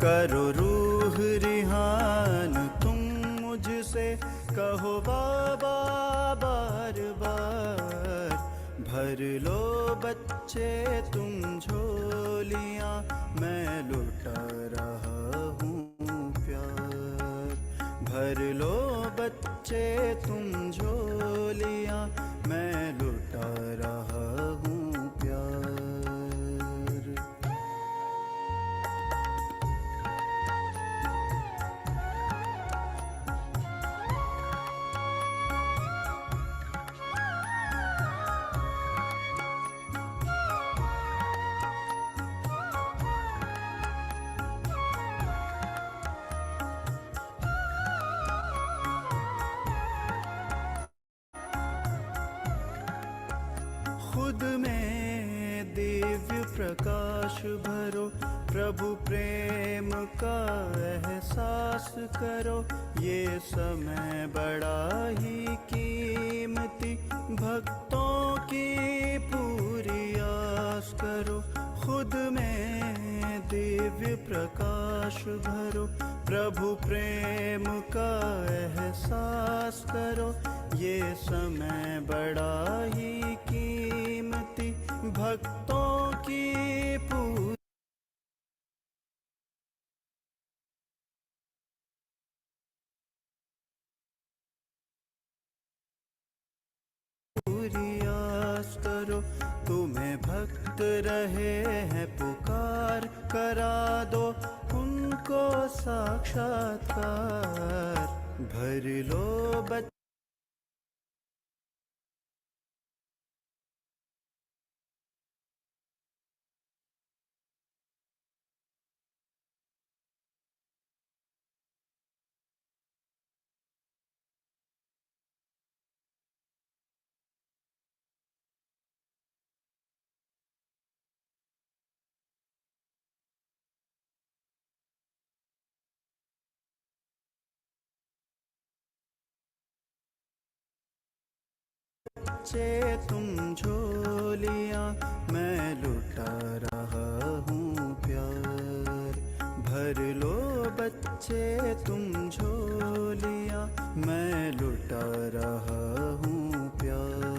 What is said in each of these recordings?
करो रूह रिहान तुम मुझसे, कहो बाबा बार बार। भर लो बच्चे तुम झोलियाँ, मैं लुटा रहा हूँ प्यार। भर लो बच्चे तुम झोलियाँ, मैं लुटा रहा हूँ प्यार। खुद में दिव्य प्रकाश भरो, प्रभु प्रेम का एहसास करो। ये समय बड़ा ही कीमती, भक्तों की पूरी आस करो। खुद में दिव्य प्रकाश भरो, प्रभु प्रेम का एहसास करो। ये समय बड़ा ही कीमती, भक्तों की पूरी आस करो। तुम्हें भक्त रहे हैं पुकार, करा दो उनको साक्षात्कार। भर लो बच्चे तुम झोलियाँ, मैं लुटा रहा हूँ प्यार। भर लो बच्चे तुम झोलियाँ, मैं लुटा रहा हूँ प्यार।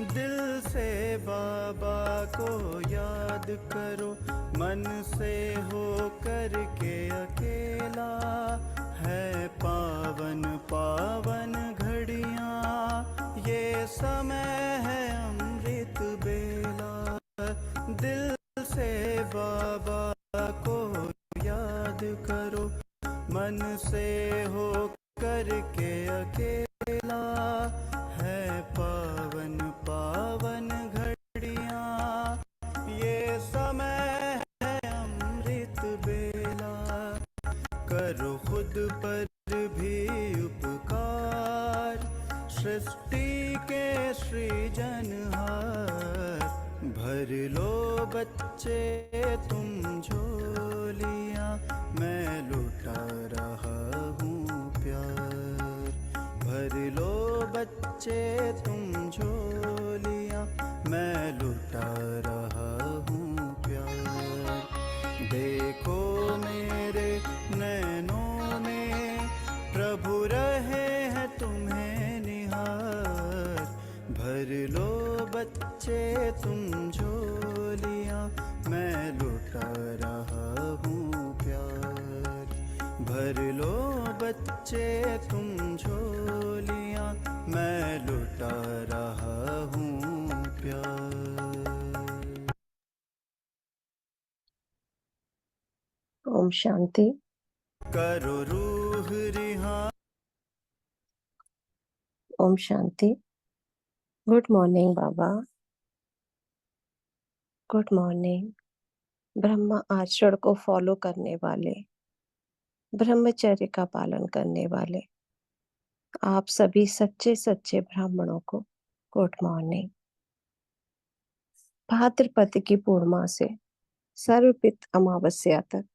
दिल से बाबा को याद करो, मन से हो करके अकेला। है पावन पावन घड़ियाँ, ये समय है अमृत बेला। दिल से बाबा को याद करो, मन से हो करके अकेला। है पावन पावन घड़ियाँ, ये समय है अमृत बेला। करो खुद पर भी उपकार, सृष्टि के सृजनहार। भर लो बच्चे तुम झोलियाँ, मैं लुटा रहा हूँ प्यार। भर लो बच्चे तुम झोलियाँ, मैं लुटा रहा हूँ प्यार। देखो मेरे नैनों में, प्रभु रहे हैं तुम्हें निहार। भर लो बच्चे तुम झोलियाँ, मैं लुटा रहा हूँ प्यार। भर लो बच्चे तुम झोलियाँ, मैं लुटा रहा हूँ प्यार। ओम शांति। करो रूह रिहान। ओम शांति। गुड मॉर्निंग बाबा। Good morning. ब्रह्म आचरण को फॉलो करने वाले ब्रह्मचर्य का पालन करने वाले आप सभी सच्चे सच्चे ब्राह्मणों को गुड मॉर्निंग। भाद्रपद की पूर्णिमा से सर्वपित अमावस्या तक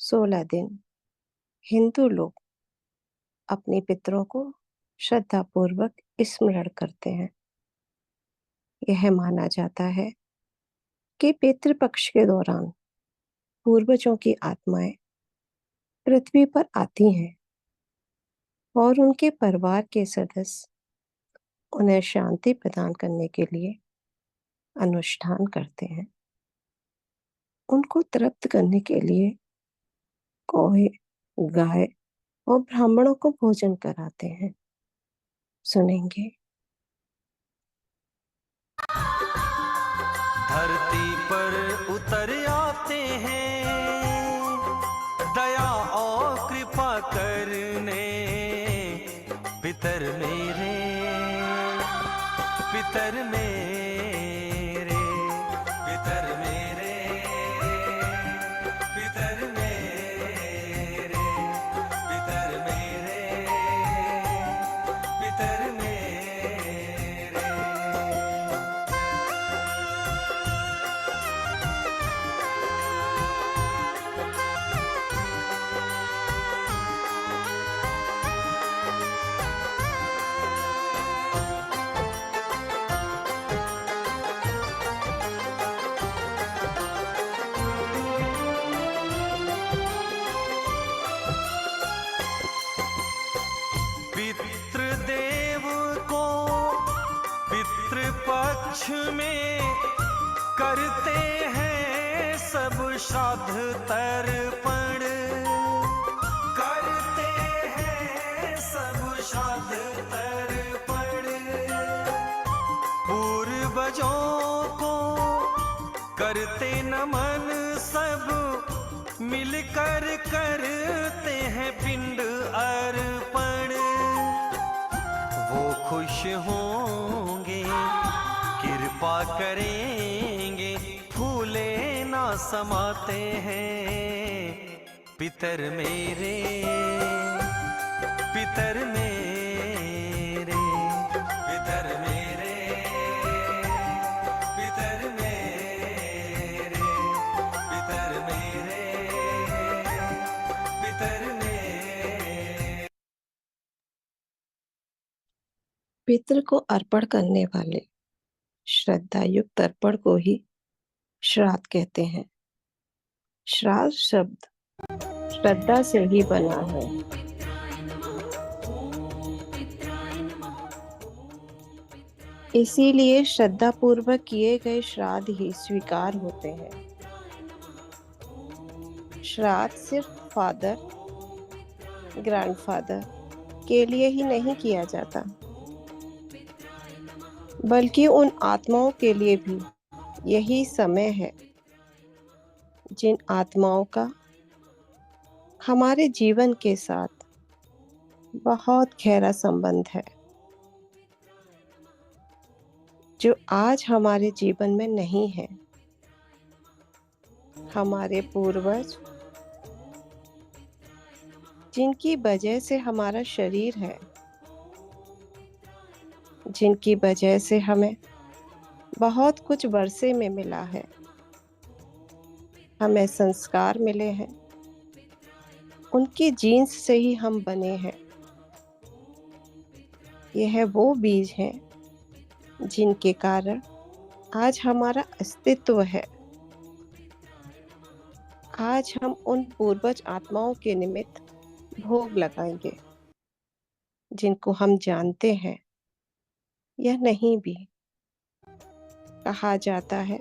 16 दिन हिंदू लोग अपने पितरों को श्रद्धा पूर्वक स्मरण करते हैं। यह माना जाता है कि पितृपक्ष के दौरान पूर्वजों की आत्माएं पृथ्वी पर आती हैं और उनके परिवार के सदस्य उन्हें शांति प्रदान करने के लिए अनुष्ठान करते हैं। उनको तृप्त करने के लिए कौए, गाय और ब्राह्मणों को भोजन कराते हैं। सुनेंगे। धरती पर उतर आते हैं दया और कृपा करने पितर मेरे पितर मेरे पितर मेरे पितर मेरे पितर मेरे पितर मेरे। पितृदेव को पितृपक्ष में करते हैं सब श्राद्ध तर्पण करते हैं सब श्राद्ध तर्पण। पूर्वजों को करते नमन सब मिलकर करते हैं पिंड अर्पण। वो खुश होंगे कृपा करेंगे फूले ना समाते हैं पितर मेरे पितर मेरे पितर मेरे पितर मेरे पितर मेरे पितर मेरे। पितृ को अर्पण करने वाले श्रद्धा युक्त अर्पण को ही श्राद्ध कहते हैं। श्राद्ध शब्द श्रद्धा से ही बना है। इसीलिए श्रद्धा पूर्वक किए गए श्राद्ध ही स्वीकार होते हैं। श्राद्ध सिर्फ फादर, ग्रैंडफादर के लिए ही नहीं किया जाता, बल्कि उन आत्माओं के लिए भी यही समय है जिन आत्माओं का हमारे जीवन के साथ बहुत गहरा संबंध है, जो आज हमारे जीवन में नहीं है। हमारे पूर्वज जिनकी वजह से हमारा शरीर है, जिनकी वजह से हमें बहुत कुछ वर्षे में मिला है, हमें संस्कार मिले हैं, उनकी जीन्स से ही हम बने हैं। यह वो बीज हैं जिनके कारण आज हमारा अस्तित्व है। आज हम उन पूर्वज आत्माओं के निमित्त भोग लगाएंगे, जिनको हम जानते हैं या नहीं भी। कहा जाता है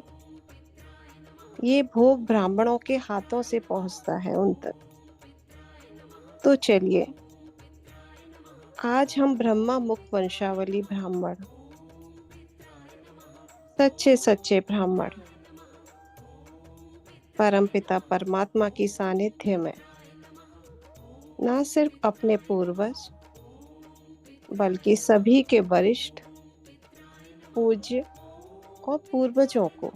ये भोग ब्राह्मणों के हाथों से पहुंचता है उन तक। तो चलिए आज हम ब्रह्मा मुख वंशावली ब्राह्मण, सच्चे सच्चे ब्राह्मण, परमपिता परमात्मा की सानिध्य में न सिर्फ अपने पूर्वज बल्कि सभी के वरिष्ठ, पूज्य और पूर्वजों को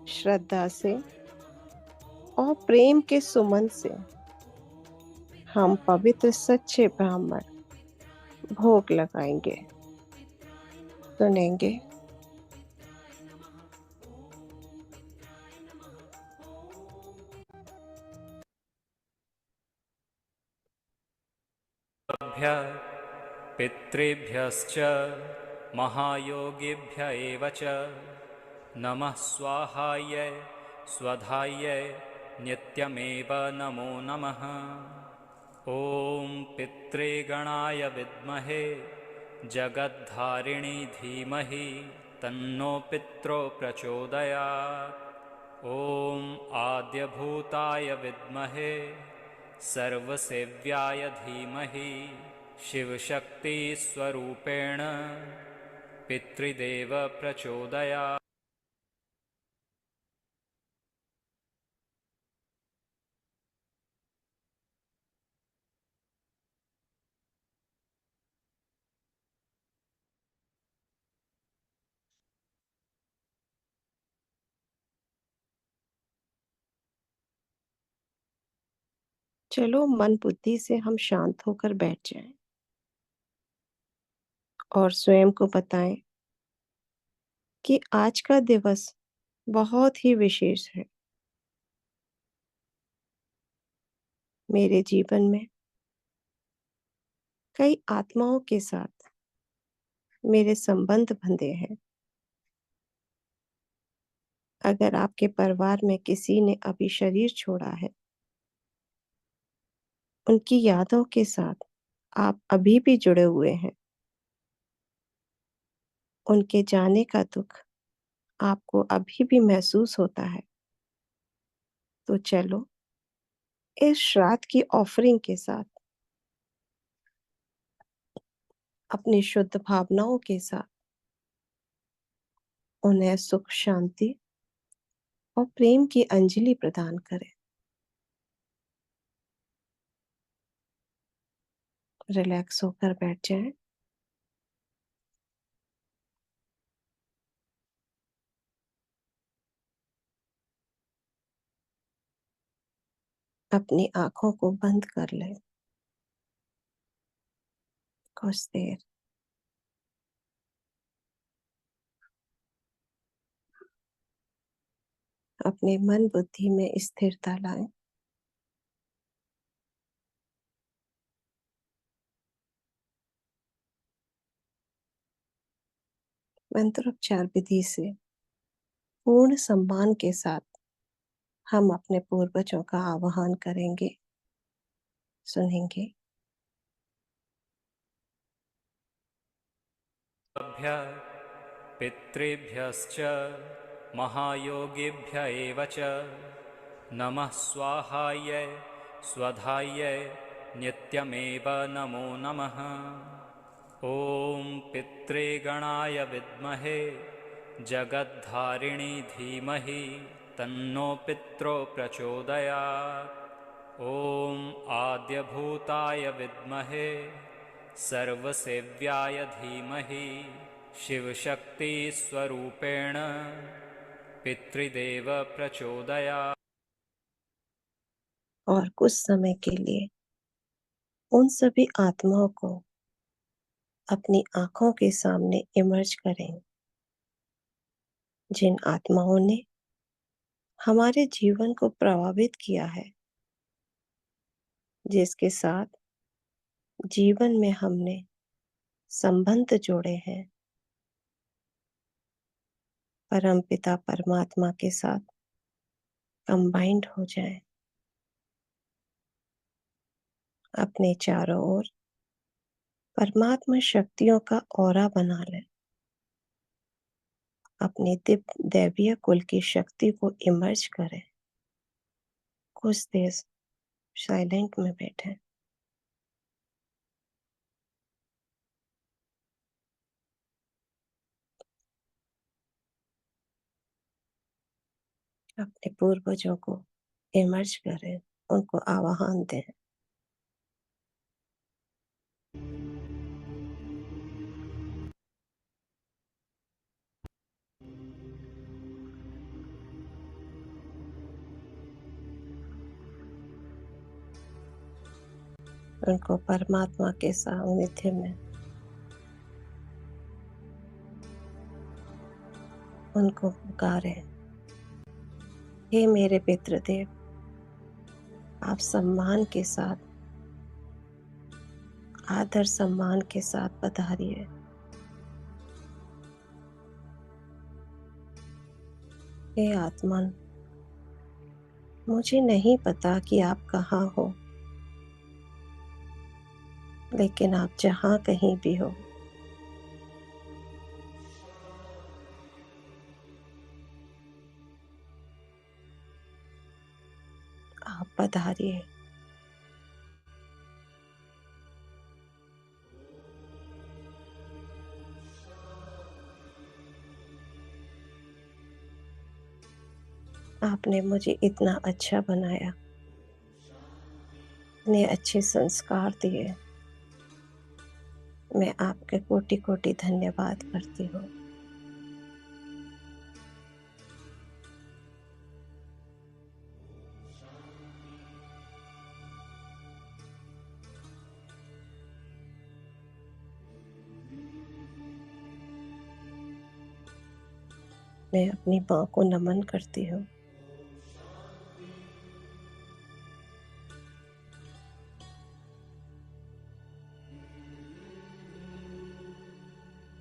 श्रद्धा से और प्रेम के सुमन से हम पवित्र सच्चे ब्राह्मण भोग लगाएंगे, सुनेंगे। भ्य पितृभ्यश्च महायोगिभ्य एव च नमः स्वाहाय स्वधाय नित्यमेव नमो नमः। ॐ पितृगणाय विद्महे जगद्धारिणी धीमहि तन्नो पित्रो प्रचोदयात्। ॐ आद्यभूताय विद्महे सर्वसेव्याय धीमहि शिवशक्तिस्वरूपेण पितृदेव प्रचोदयात्। चलो मन बुद्धि से हम शांत होकर बैठ जाएं और स्वयं को बताएं कि आज का दिवस बहुत ही विशेष है। मेरे जीवन में कई आत्माओं के साथ मेरे संबंध बंधे हैं। अगर आपके परिवार में किसी ने अभी शरीर छोड़ा है, उनकी यादों के साथ आप अभी भी जुड़े हुए हैं। उनके जाने का दुख आपको अभी भी महसूस होता है। तो चलो इस श्राद्ध की ऑफरिंग के साथ, अपनी शुद्ध भावनाओं के साथ उन्हें सुख, शांति और प्रेम की अंजलि प्रदान करें। रिलैक्स होकर बैठ जाएं। अपनी आंखों को बंद कर लें कुछ देर। अपने मन बुद्धि में स्थिरता लाएं। मंत्रोच्चार विधि से पूर्ण सम्मान के साथ हम अपने पूर्वजों का आवाहन करेंगे, सुनेंगे। भ्य पितृभ्यश्च महायोगिभ्य एव च नमः स्वाहाय स्वधाय नित्यमेव नमो नमः। ॐ पितृगणाय विद्महे जगद्धारिणी धीमहि तन्नो पित्रो प्रचोदयात्। ॐ आद्यभूताय विद्महे सर्वसेव्याय धीमहि शिवशक्तिस्वरूपेण पितृदेव प्रचोदयात्। और कुछ समय के लिए उन सभी आत्माओं को अपनी आंखों के सामने इमर्ज करें, जिन आत्माओं ने हमारे जीवन को प्रभावित किया है, जिसके साथ जीवन में हमने संबंध जोड़े हैं। परमपिता परमात्मा के साथ कंबाइंड हो जाएं। अपने चारों ओर परमात्मा शक्तियों का ऑरा बना लें। अपने दैवीय कुल की शक्ति को इमर्ज करें। कुछ देर साइलेंट में बैठे। अपने पूर्वजों को इमर्ज करें, उनको आवाहन दें। उनको परमात्मा के सानिध्य में उनको पुकारें। हे मेरे पितृदेव, आप सम्मान के साथ, आदर सम्मान के साथ पधारिए। हे आत्मन, मुझे नहीं पता कि आप कहाँ हो, लेकिन आप जहाँ कहीं भी हो, आप पधारिए। आपने मुझे इतना अच्छा बनाया, इतने अच्छे संस्कार दिए। मैं आपके कोटि कोटि धन्यवाद करती हूँ। मैं अपनी माँ को नमन करती हूँ।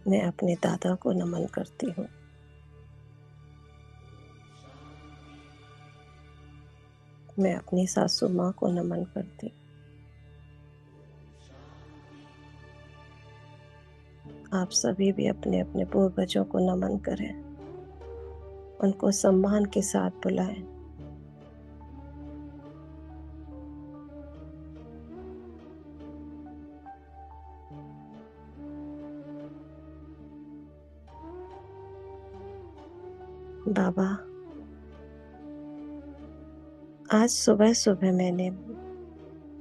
मैं अपने दादा को नमन करती हूँ। मैं अपनी सासू माँ को नमन करती हूँ। आप सभी भी अपने अपने पूर्वजों को नमन करें, उनको सम्मान के साथ बुलाएं। बाबा, आज सुबह सुबह मैंने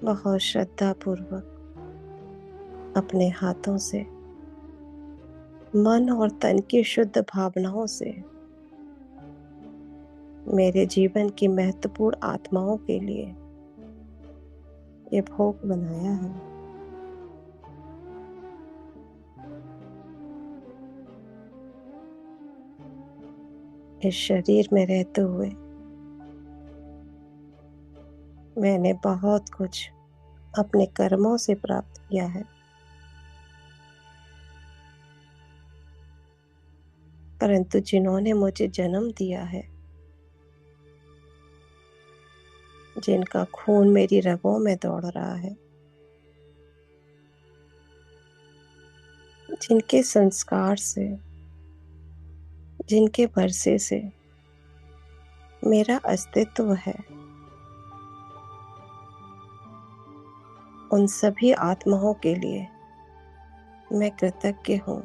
बहुत श्रद्धा पूर्वक अपने हाथों से, मन और तन की शुद्ध भावनाओं से मेरे जीवन की महत्वपूर्ण आत्माओं के लिए ये भोग बनाया है। इस शरीर में रहते हुए मैंने बहुत कुछ अपने कर्मों से प्राप्त किया है, परंतु जिन्होंने मुझे जन्म दिया है, जिनका खून मेरी रगों में दौड़ रहा है, जिनके संस्कार से, जिनके वर्षे से मेरा अस्तित्व है, उन सभी आत्माओं के लिए मैं कृतज्ञ हूँ।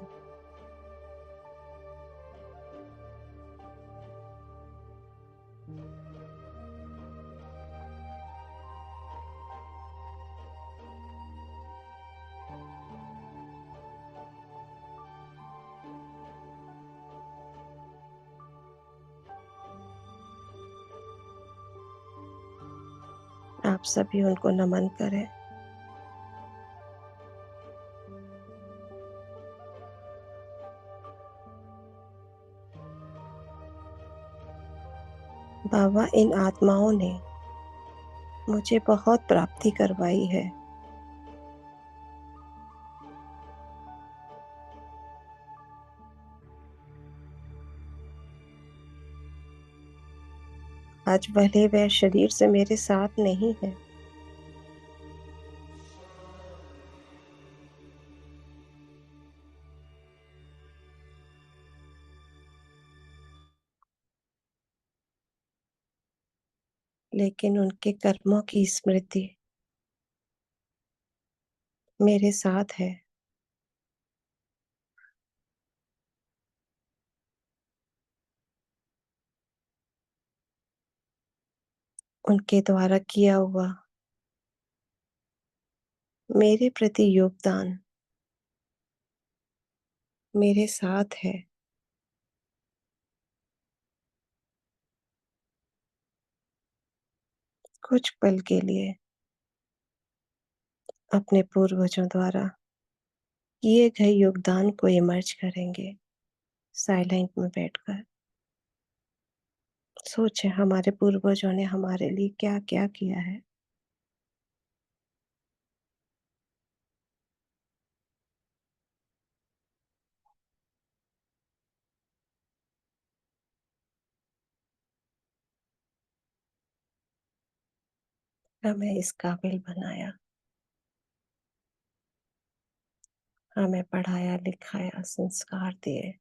आप सभी उनको नमन करें। बाबा, इन आत्माओं ने मुझे बहुत प्राप्ति करवाई है। आज भले वह शरीर से मेरे साथ नहीं है, लेकिन उनके कर्मों की स्मृति मेरे साथ है। उनके द्वारा किया हुआ मेरे प्रति योगदान मेरे साथ है। कुछ पल के लिए अपने पूर्वजों द्वारा किए गए योगदान को इमर्ज करेंगे साइलेंट में बैठकर। सोचें हमारे पूर्वजों ने हमारे लिए क्या क्या किया है। हमें इस काबिल बनाया, हमें पढ़ाया लिखाया, संस्कार दिए।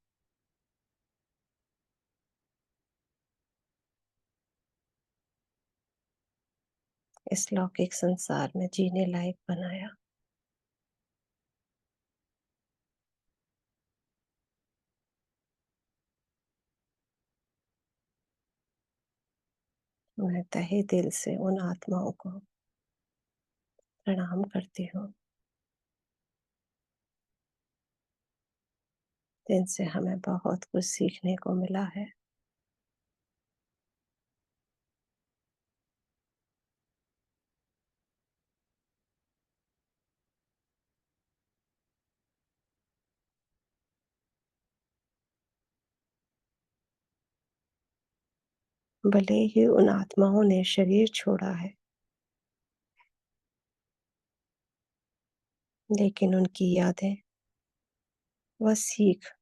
इस लौकिक संसार में जीने लायक बनाया। मैं तहे दिल से उन आत्माओं को प्रणाम करती हूँ जिनसे हमें बहुत कुछ सीखने को मिला है। भले ही उन आत्माओं ने शरीर छोड़ा है, लेकिन उनकी यादें, वह सीख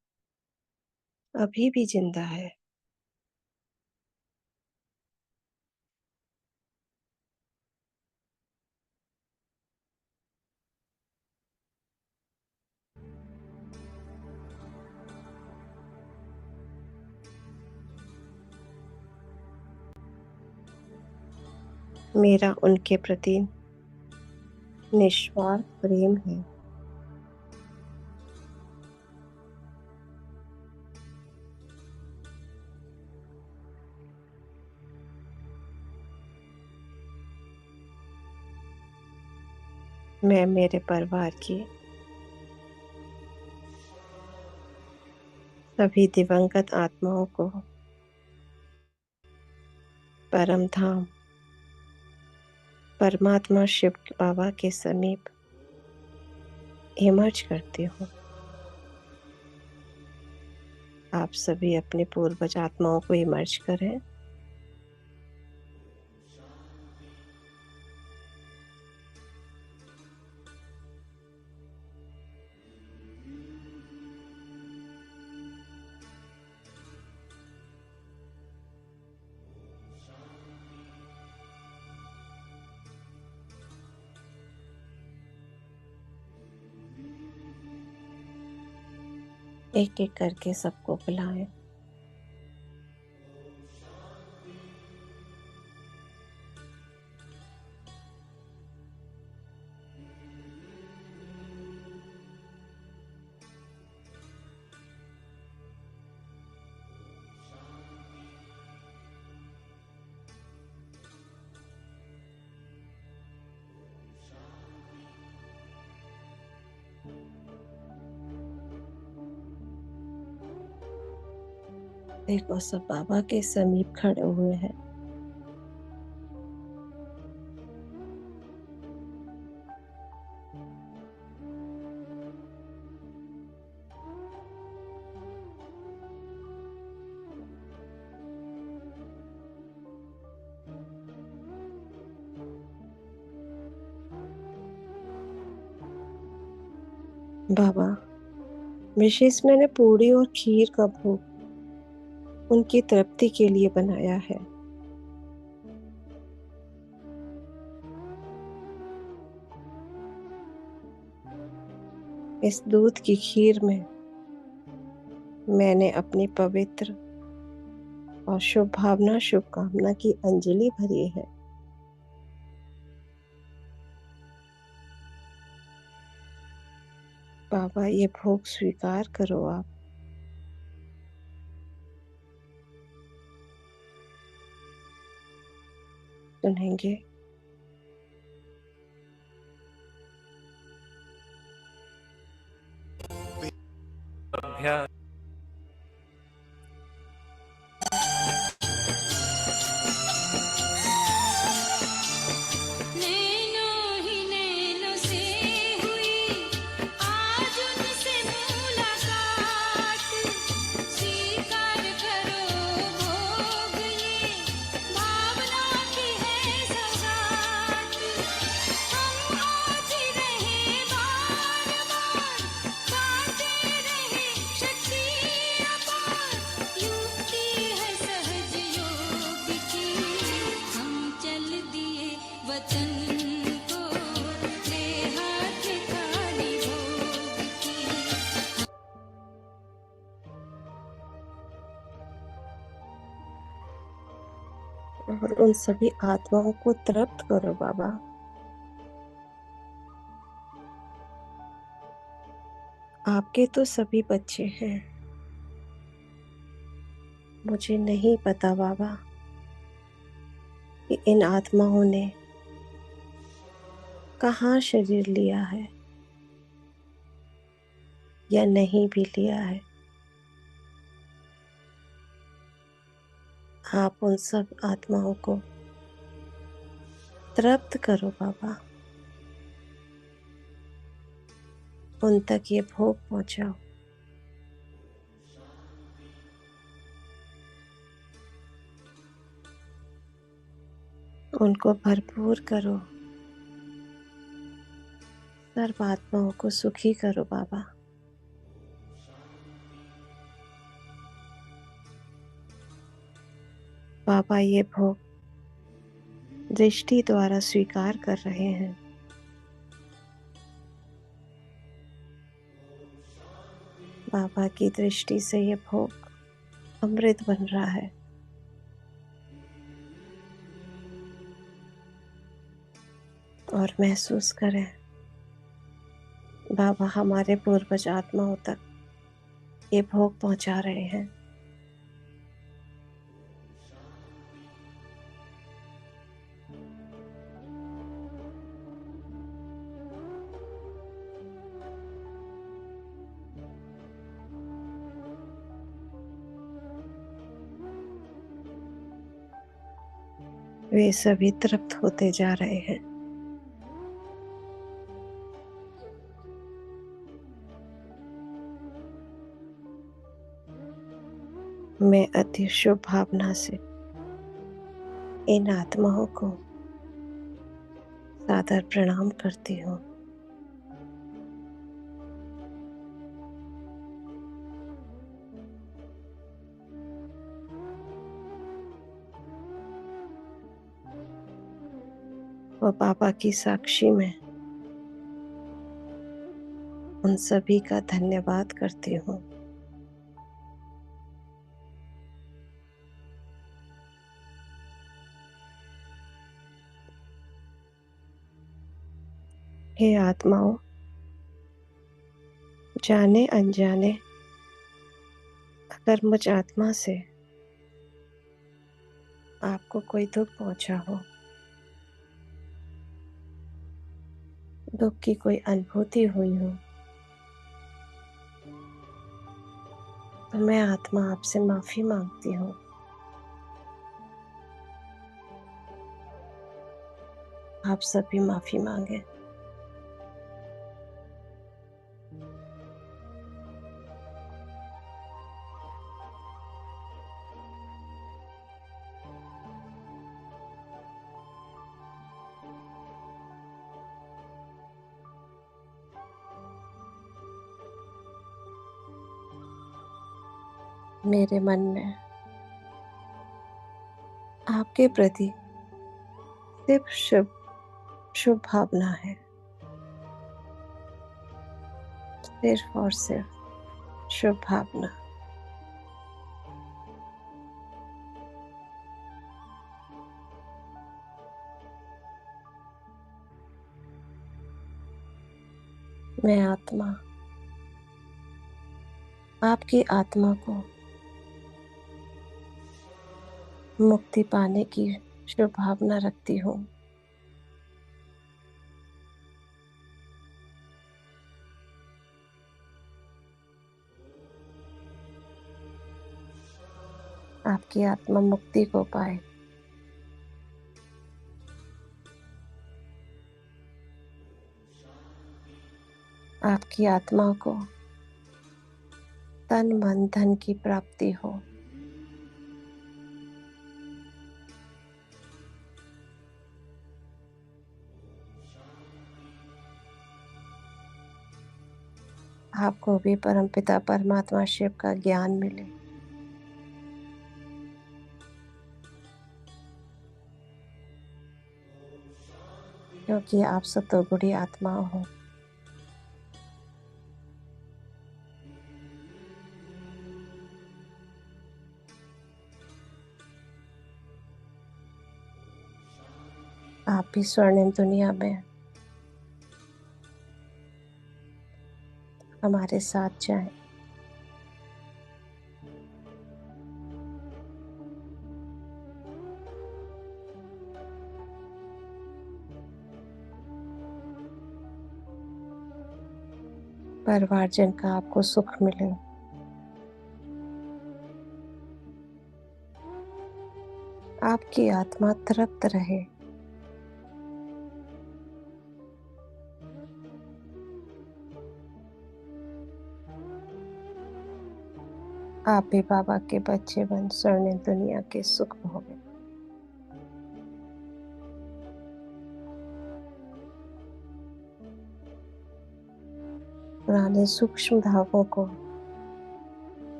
अभी भी जिंदा है। मेरा उनके प्रति निस्वार्थ प्रेम है। मैं मेरे परिवार की सभी दिवंगत आत्माओं को परम धाम परमात्मा शिव बाबा के समीप इमर्ज करती हूँ। आप सभी अपने पूर्वज आत्माओं को इमर्ज करें। एक एक करके सबको बुलाएं। देखो सब बाबा के समीप खड़े हुए हैं। बाबा, विशेष मैंने पूरी और खीर का भोग उनकी तृप्ति के लिए बनाया है। इस दूध की खीर में मैंने अपनी पवित्र और शुभ भावना शुभकामना की अंजलि भरी है। बाबा, ये भोग स्वीकार करो। आप सुनेंगे। अभ्य नैनो ही नैनो से और उन सभी आत्माओं को तृप्त करो बाबा। आपके तो सभी बच्चे हैं। मुझे नहीं पता बाबा कि इन आत्माओं ने कहाँ शरीर लिया है या नहीं भी लिया है। आप उन सब आत्माओं को तृप्त करो बाबा, उन तक ये भोग पहुंचाओ। उनको भरपूर करो, सर्व आत्माओं को सुखी करो बाबा। बाबा ये भोग दृष्टि द्वारा स्वीकार कर रहे हैं। बाबा की दृष्टि से ये भोग अमृत बन रहा है। और महसूस करें बाबा हमारे पूर्वज आत्माओं तक ये भोग पहुंचा रहे हैं। वे सभी तृप्त होते जा रहे हैं। मैं अति शुभ भावना से इन आत्माओं को सादर प्रणाम करती हूँ। और बाबा की साक्षी में उन सभी का धन्यवाद करती हूँ। हे आत्माओं, जाने अनजाने अगर मुझ आत्मा से आपको कोई दुख पहुंचा हो, दुख की कोई अनुभूति हुई हो, तो मैं आत्मा आपसे माफी मांगती हूँ। आप सभी माफी मांगे। मेरे मन में आपके प्रति सिर्फ शुभ शुभ भावना है, सिर्फ और सिर्फ शुभ भावना। मैं आत्मा आपकी आत्मा को मुक्ति पाने की शुभ भावना रखती हूँ। आपकी आत्मा मुक्ति को पाए। आपकी आत्मा को तन मन धन की प्राप्ति हो। आपको भी परमपिता परमात्मा शिव का ज्ञान मिले। क्योंकि आप सतोगुणी आत्मा हो। आप भी स्वर्णिम दुनिया में हमारे साथ जाएं। परिवारजन का आपको सुख मिले। आपकी आत्मा तृप्त रहे। आप भी बाबा के बच्चे बन स्वर्णिम दुनिया के सुख भोगे। पुराने सूक्ष्म धागों को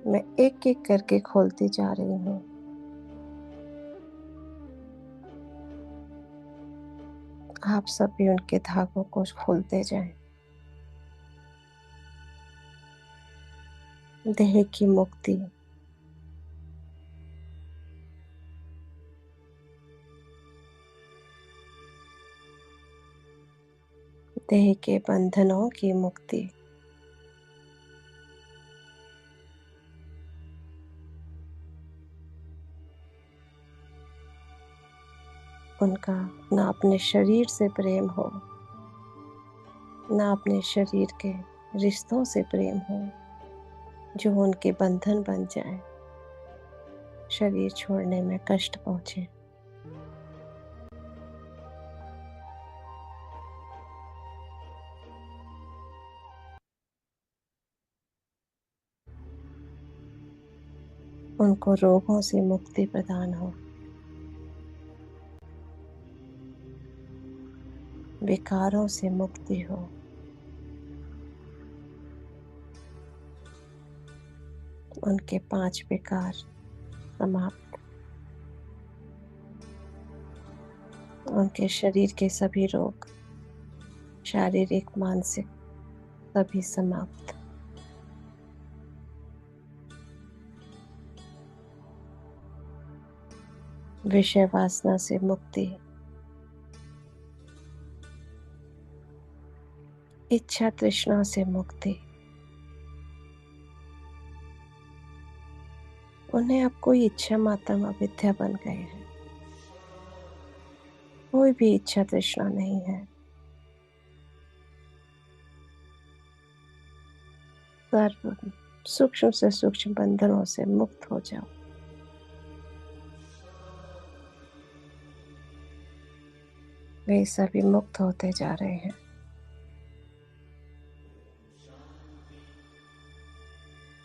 मैं एक एक करके खोलती जा रही हूँ। आप सब भी उनके धागों को खोलते जाएं। देह की मुक्ति, देह के बंधनों की मुक्ति, उनका ना अपने शरीर से प्रेम हो, ना अपने शरीर के रिश्तों से प्रेम हो जो उनके बंधन बन जाए, शरीर छोड़ने में कष्ट पहुंचे। उनको रोगों से मुक्ति प्रदान हो, विकारों से मुक्ति हो। उनके 5 विकार समाप्त। उनके शरीर के सभी रोग, शारीरिक मानसिक, सभी समाप्त। विषय वासना से मुक्ति, इच्छा तृष्णा से मुक्ति। उन्हें अब कोई इच्छा मात्रम अविद्या बन गए हैं। कोई भी इच्छा तृष्णा नहीं है। सर्व सूक्ष्म से सूक्ष्म बंधनों से मुक्त हो जाओ। वे सभी मुक्त होते जा रहे हैं।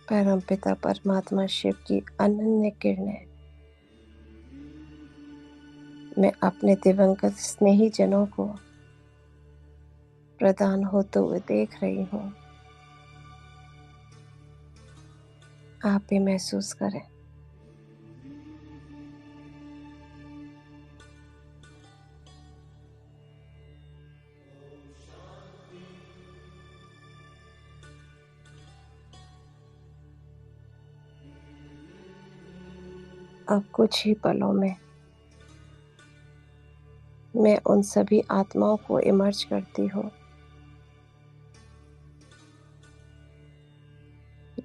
परमपिता परमात्मा शिव की अनन्य किरणें मैं अपने दिवंगत स्नेही जनों को प्रदान होते हुए देख रही हूँ। आप भी महसूस करें। अब कुछ ही पलों में मैं उन सभी आत्माओं को इमर्ज करती हूँ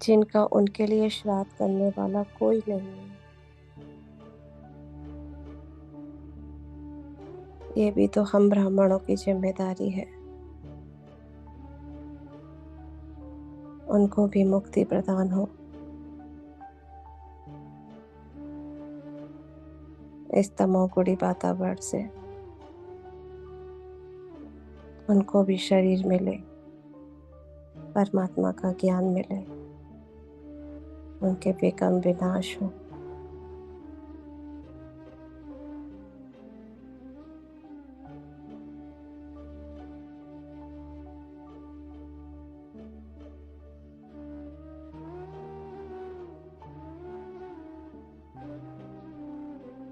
जिनका उनके लिए श्राद्ध करने वाला कोई नहीं है। ये भी तो हम ब्राह्मणों की जिम्मेदारी है। उनको भी मुक्ति प्रदान हो। इस तमोगुणी वातावरण से उनको भी शरीर मिले, परमात्मा का ज्ञान मिले, उनके विकर्म विनाश हो।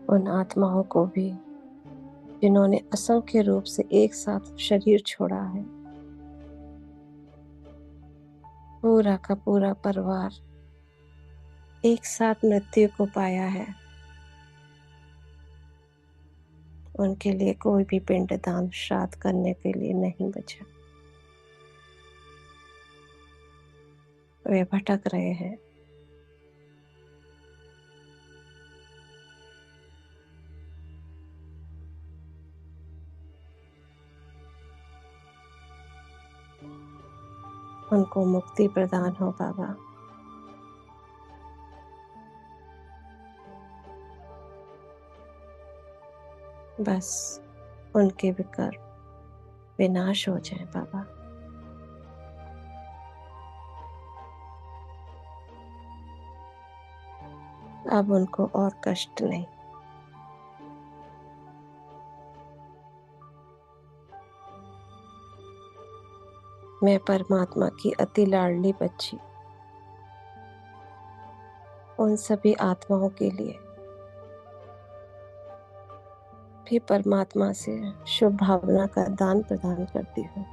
उन आत्माओं को भी जिन्होंने असंख्य रूप से एक साथ शरीर छोड़ा है, पूरा का पूरा परिवार एक साथ मृत्यु को पाया है। उनके लिए कोई भी पिंडदान श्राद्ध करने के लिए नहीं बचा। वे भटक रहे हैं। उनको मुक्ति प्रदान हो बाबा। बस उनके विकर विनाश हो जाए बाबा। अब उनको और कष्ट नहीं। मैं परमात्मा की अति लाडली बच्ची उन सभी आत्माओं के लिए भी परमात्मा से शुभ भावना का दान प्रदान करती हूँ।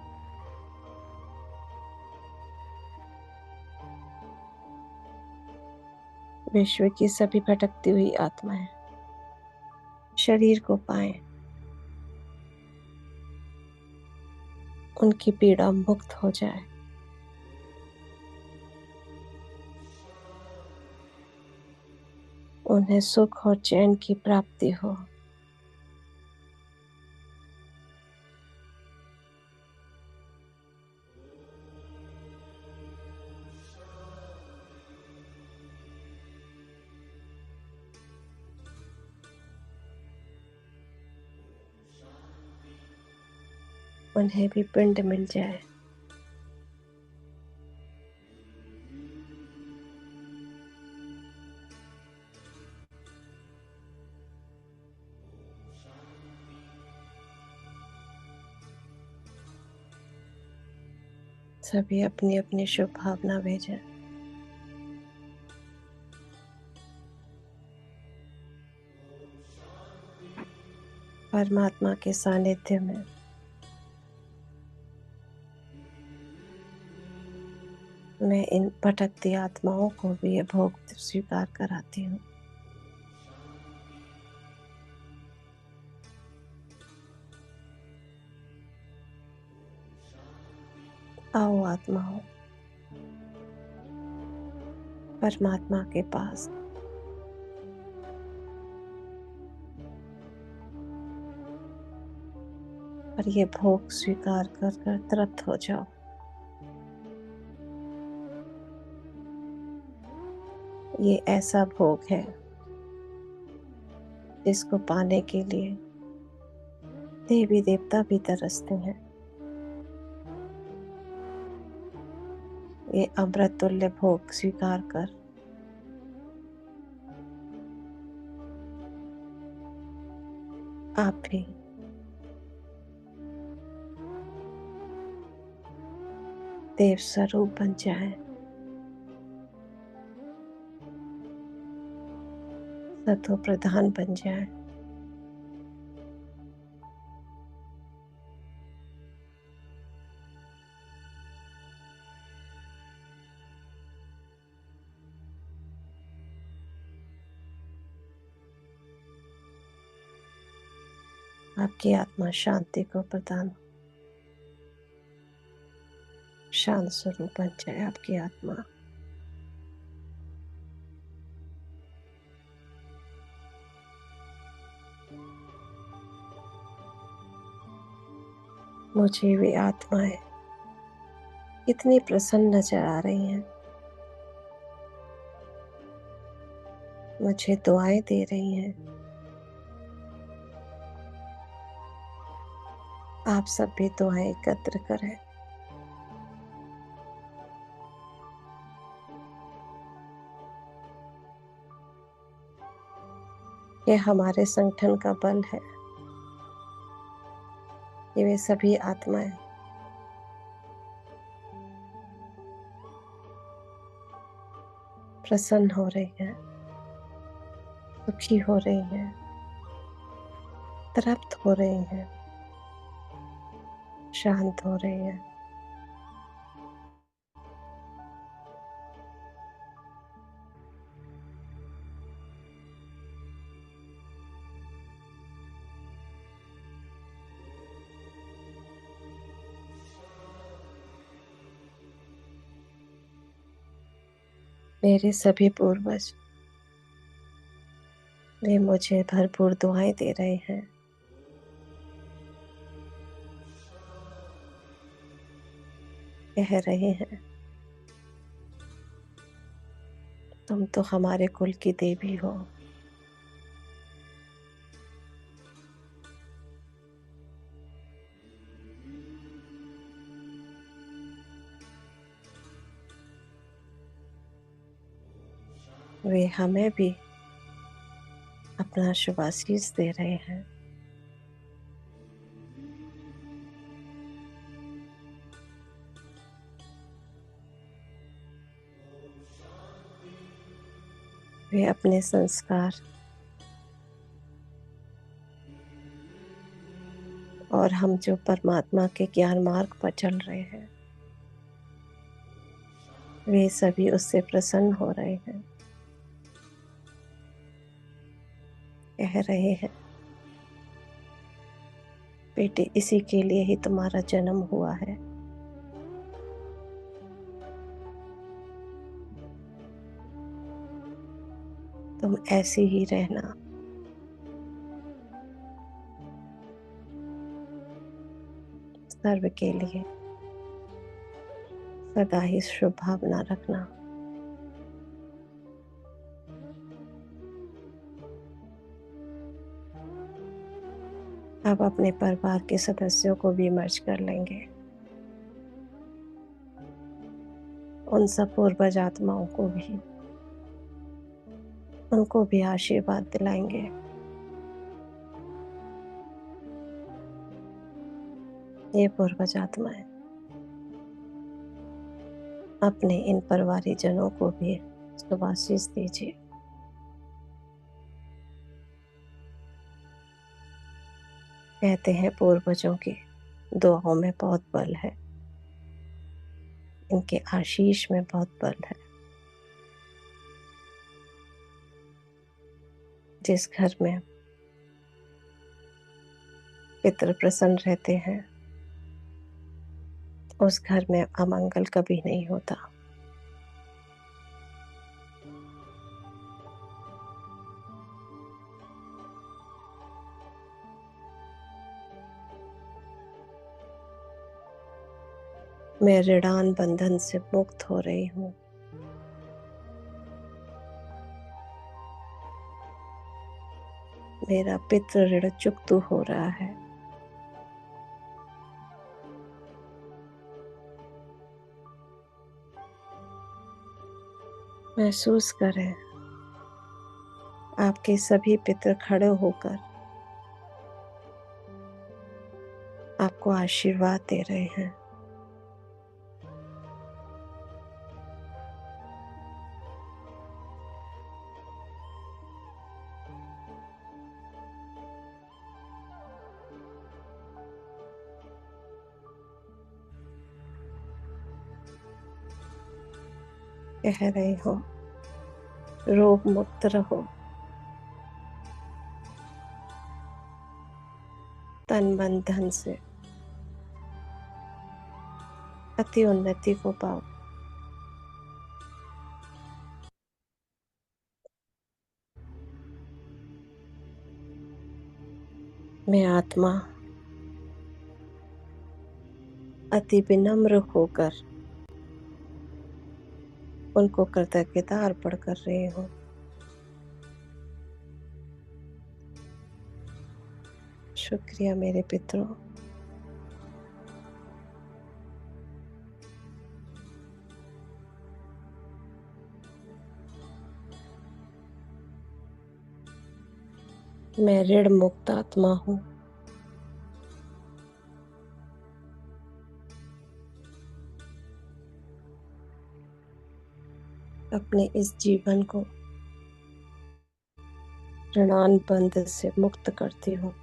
विश्व की सभी भटकती हुई आत्माएं शरीर को पाएं, उनकी पीड़ा मुक्त हो जाए। उन्हें सुख और चैन की प्राप्ति हो। उन्हें भी पिंड मिल जाए। सभी अपनी अपनी शुभ भावना भेजें। परमात्मा के सानिध्य में मैं इन भटकती आत्माओं को भी ये भोग स्वीकार कराती हूँ। आओ आत्माओं, परमात्मा के पास। और ये भोग स्वीकार कर कर तृप्त हो जाओ। ये ऐसा भोग है जिसको पाने के लिए देवी देवता भी तरसते हैं। ये अमृत तुल्य भोग स्वीकार कर आप भी देव स्वरूप बन जाएं, सतो प्रधान बन जाएं। आपकी आत्मा शांति को प्रदान हो। शांत स्वरूप बन जाए आपकी आत्मा। मुझे वे आत्माएं इतनी प्रसन्न नजर आ रही हैं, मुझे दुआएं दे रही हैं। आप सब भी दुआएं एकत्र करें। ये हमारे संगठन का बल है। ये वे सभी आत्माएं प्रसन्न हो रही हैं, सुखी हो रही हैं, तृप्त हो रही हैं, शांत हो रही हैं। मेरे सभी पूर्वज वे मुझे भरपूर दुआएं दे रहे हैं। कह रहे हैं तुम तो हमारे कुल की देवी हो। वे हमें भी अपना शुभाशीष दे रहे हैं। वे अपने संस्कार और हम जो परमात्मा के ज्ञान मार्ग पर चल रहे हैं, वे सभी उससे प्रसन्न हो रहे हैं। कह रहे हैं बेटे, इसी के लिए ही तुम्हारा जन्म हुआ है। तुम ऐसी ही रहना। सर्व के लिए सदा ही शुभ भावना रखना। अब अपने परिवार के सदस्यों को भी मर्ज कर लेंगे। उन सब पूर्वज आत्माओं को भी, उनको भी आशीर्वाद दिलाएंगे। ये पूर्वज आत्माएं अपने इन परिवारी जनों को भी शुभाशीष दीजिए। कहते हैं पूर्वजों की दुआओं में बहुत बल है, इनके आशीष में बहुत बल है। जिस घर में पितृ प्रसन्न रहते हैं, उस घर में अमंगल कभी नहीं होता। मैं ऋणान बंधन से मुक्त हो रही हूँ। मेरा पितृ ऋण चुकता हो रहा है। महसूस करें आपके सभी पितृ खड़े होकर आपको आशीर्वाद दे रहे हैं। कह रहे हो रोग मुक्त रहो, तन मन धन से अति उन्नति को पाओ। मैं आत्मा अति विनम्र होकर उनको कृतज्ञता अर्पण कर रही हूँ। शुक्रिया मेरे पितरों। मैं ऋण मुक्त आत्मा हूँ। अपने इस जीवन को ऋणान बंध से मुक्त करती हूँ।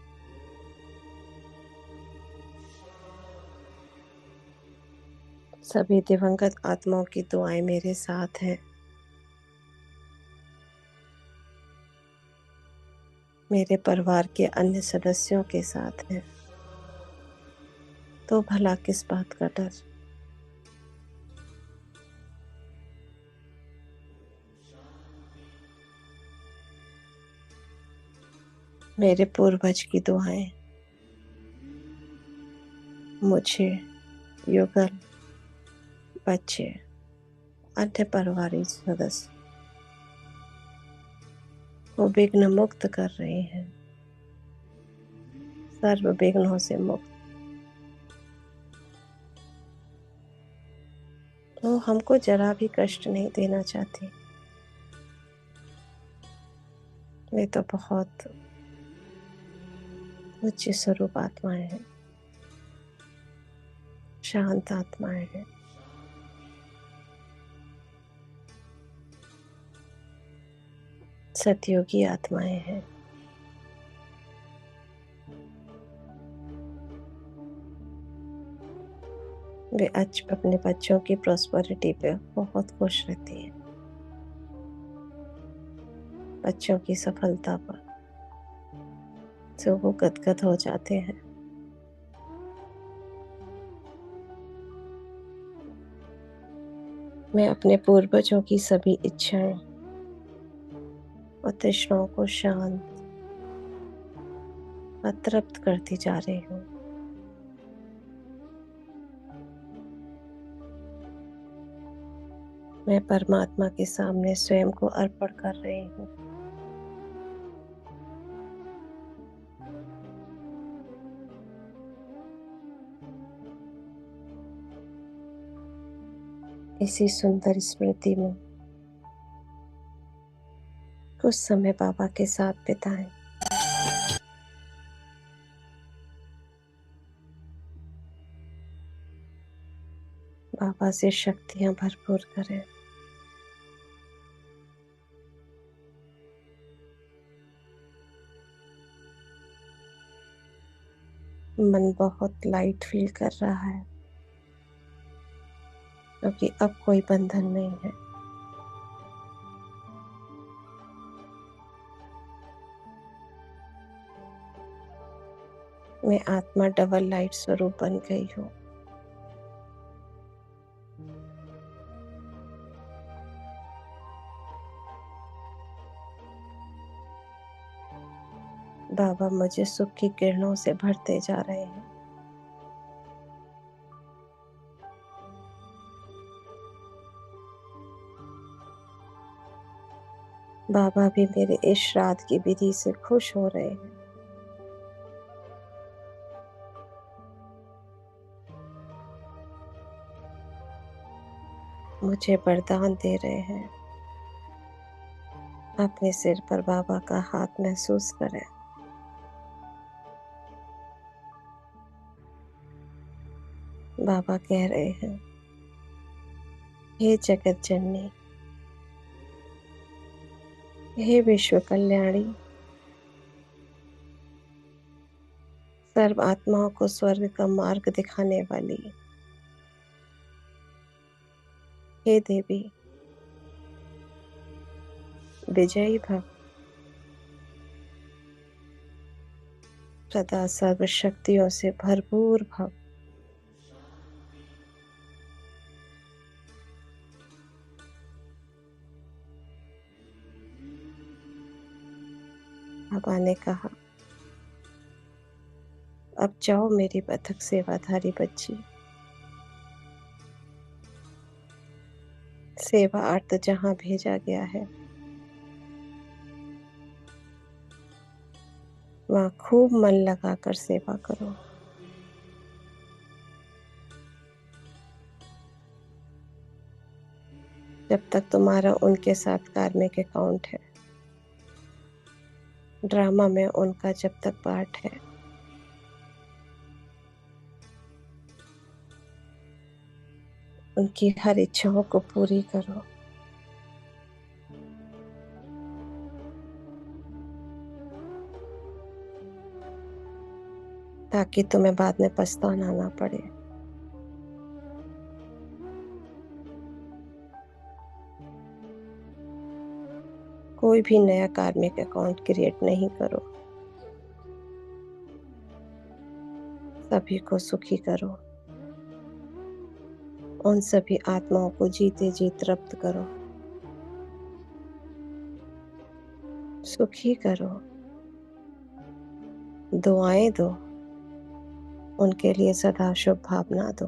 सभी दिवंगत आत्माओं की दुआएं मेरे साथ हैं। मेरे परिवार के अन्य सदस्यों के साथ हैं। तो भला किस बात का डर। मेरे पूर्वज की दुआएं मुझे, युगल, बच्चे, अन्य परिवारी सदस्य को विघ्न मुक्त कर रहे हैं, सर्व विघ्नों से मुक्त। वो हमको जरा भी कष्ट नहीं देना चाहती। वे तो बहुत उच्च स्वरूप आत्माएं हैं, शांत आत्माएं हैं। सतयोगी आत्माएं हैं। वे अपने बच्चों की प्रॉस्पेरिटी पे बहुत खुश रहती है, बच्चों की सफलता पर से वो गदगद हो जाते हैं। मैं अपने पूर्वजों की सभी इच्छाएं और तृष्णाओं को शांत और तृप्त करती जा रही हूँ। मैं परमात्मा के सामने स्वयं को अर्पण कर रही हूँ। इसी सुंदर स्मृति में कुछ समय बाबा के साथ बिताएं। बाबा से शक्तियां भरपूर करें। मन बहुत लाइट फील कर रहा है, क्योंकि अब कोई बंधन नहीं है। मैं आत्मा डबल लाइट स्वरूप बन गई हूँ। बाबा मुझे सुख की किरणों से भरते जा रहे हैं। बाबा भी मेरे इस श्राद्ध की विधि से खुश हो रहे हैं। मुझे वरदान दे रहे हैं। अपने सिर पर बाबा का हाथ महसूस करें। बाबा कह रहे हैं, हे जगत जननी, हे विश्व कल्याणी, सर्व आत्माओं को स्वर्ग का मार्ग दिखाने वाली, हे देवी, विजयी भव, सदा सर्व शक्तियों से भरपूर भव। बाबा ने कहा, अब जाओ मेरी बतख सेवाधारी बच्ची, सेवा अर्थ जहां भेजा गया है वहां खूब मन लगाकर सेवा करो। जब तक तुम्हारा उनके साथ कार्मिक अकाउंट है, ड्रामा में उनका जब तक पार्ट है, उनकी हर इच्छाओं को पूरी करो। ताकि तुम्हें बाद में पछताना ना पड़े। कोई भी नया कार्मिक अकाउंट क्रिएट नहीं करो, सभी को सुखी करो। उन सभी आत्माओं को जीते जी तृप्त करो, सुखी करो। दुआएं दो, उनके लिए सदा शुभ भावना दो,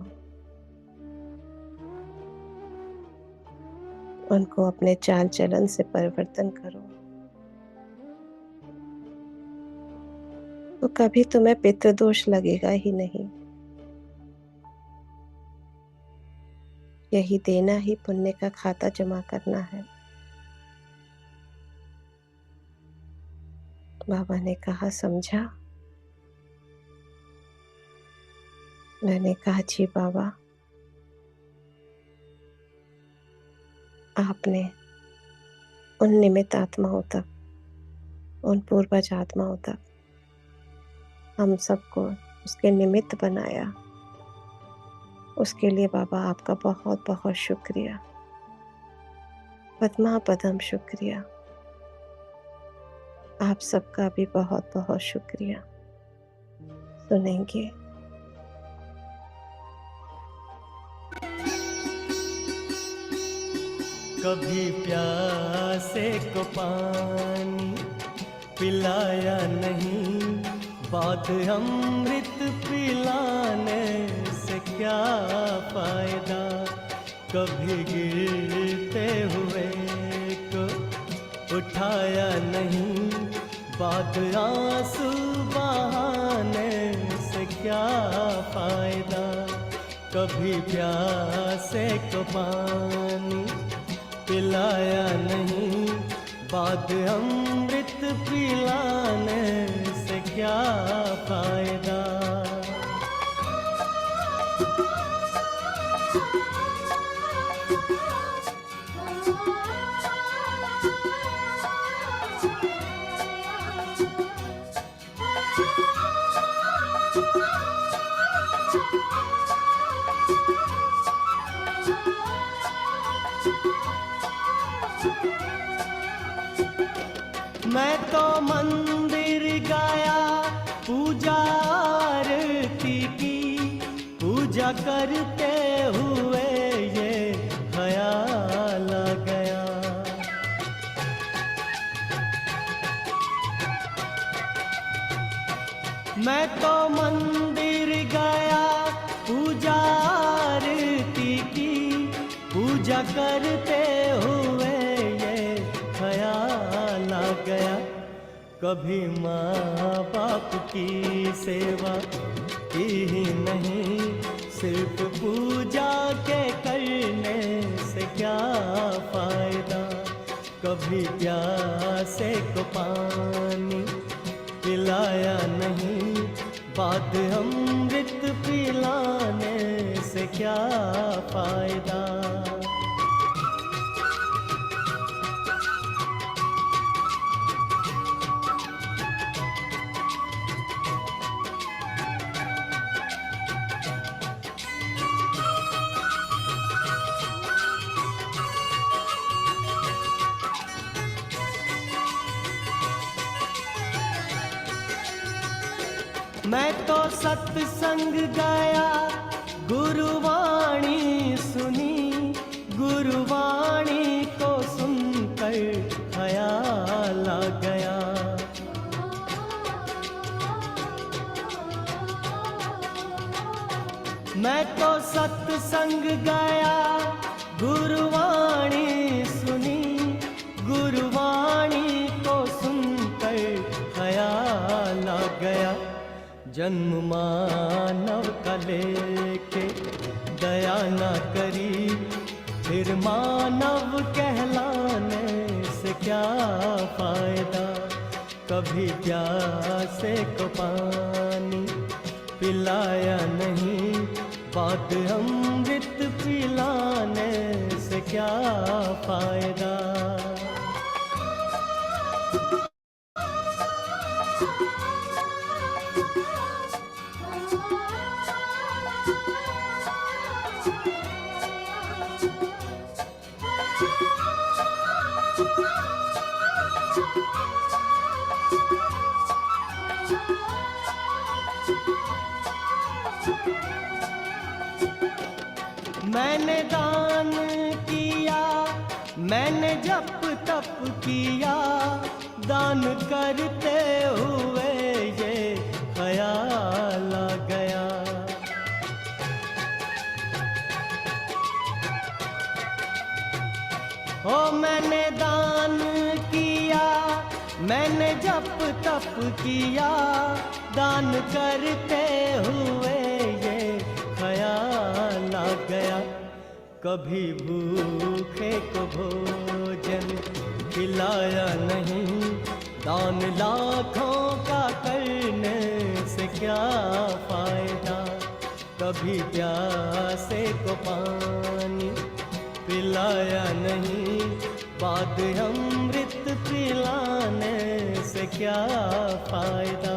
उनको अपने चाल चलन से परिवर्तन करो, तो कभी तुम्हें पितृदोष लगेगा ही नहीं। यही देना ही पुण्य का खाता जमा करना है। बाबा ने कहा, समझा? मैंने कहा, जी बाबा, आपने उन निमित्त आत्माओं तक, उन पूर्वज आत्माओं तक हम सबको उसके निमित्त बनाया। उसके लिए बाबा आपका बहुत बहुत शुक्रिया, पद्मा पदम शुक्रिया। आप सबका भी बहुत बहुत शुक्रिया। सुनेंगे। कभी प्यासे को पानी पिलाया नहीं, बाद अमृत पिलाने से क्या फायदा। कभी गिरते हुए को उठाया नहीं, बाद आंसू बहाने से क्या फायदा। कभी प्यासे को पानी पिलाया नहीं, बाद अमृत पिलाने से क्या फायदा। मैं तो मंदिर गया, पूजा आरती की, पूजा करते हुए ये ख्याल आ गया। मैं तो मंदिर गया, पूजा आरती की, पूजा करते हुए ये ख्याल आ गया। कभी माँ बाप की सेवा की ही नहीं, सिर्फ पूजा के करने से क्या फायदा। कभी प्यासे को पानी पिलाया नहीं, बाद अमृत पिलाने से क्या फायदा। मैं तो सत्संग गया, गुरुवाणी सुनी, गुरुवाणी को सुनकर ख्याल आ गया। मैं तो सत्संग गया, गुरुवाणी सुनी, गुरुवाणी को सुनकर ख्याल आ गया। जन्म मानव का लेके दया न करी, फिर मानव कहलाने से क्या फायदा। कभी प्यासे को पानी पिलाया नहीं, बाद अमृत पिलाने से क्या फायदा। मैंने दान किया, मैंने जप तप किया, दान करते हुए ये ख्याल आ गया। ओ मैंने दान किया, मैंने जप तप किया, दान करते हुए ये ख्याल आ गया। कभी भूखे को भोजन खिलाया नहीं, दान लाखों का करने से क्या फायदा। कभी प्यासे को पानी पिलाया नहीं, बाद अमृत पिलाने से क्या फायदा।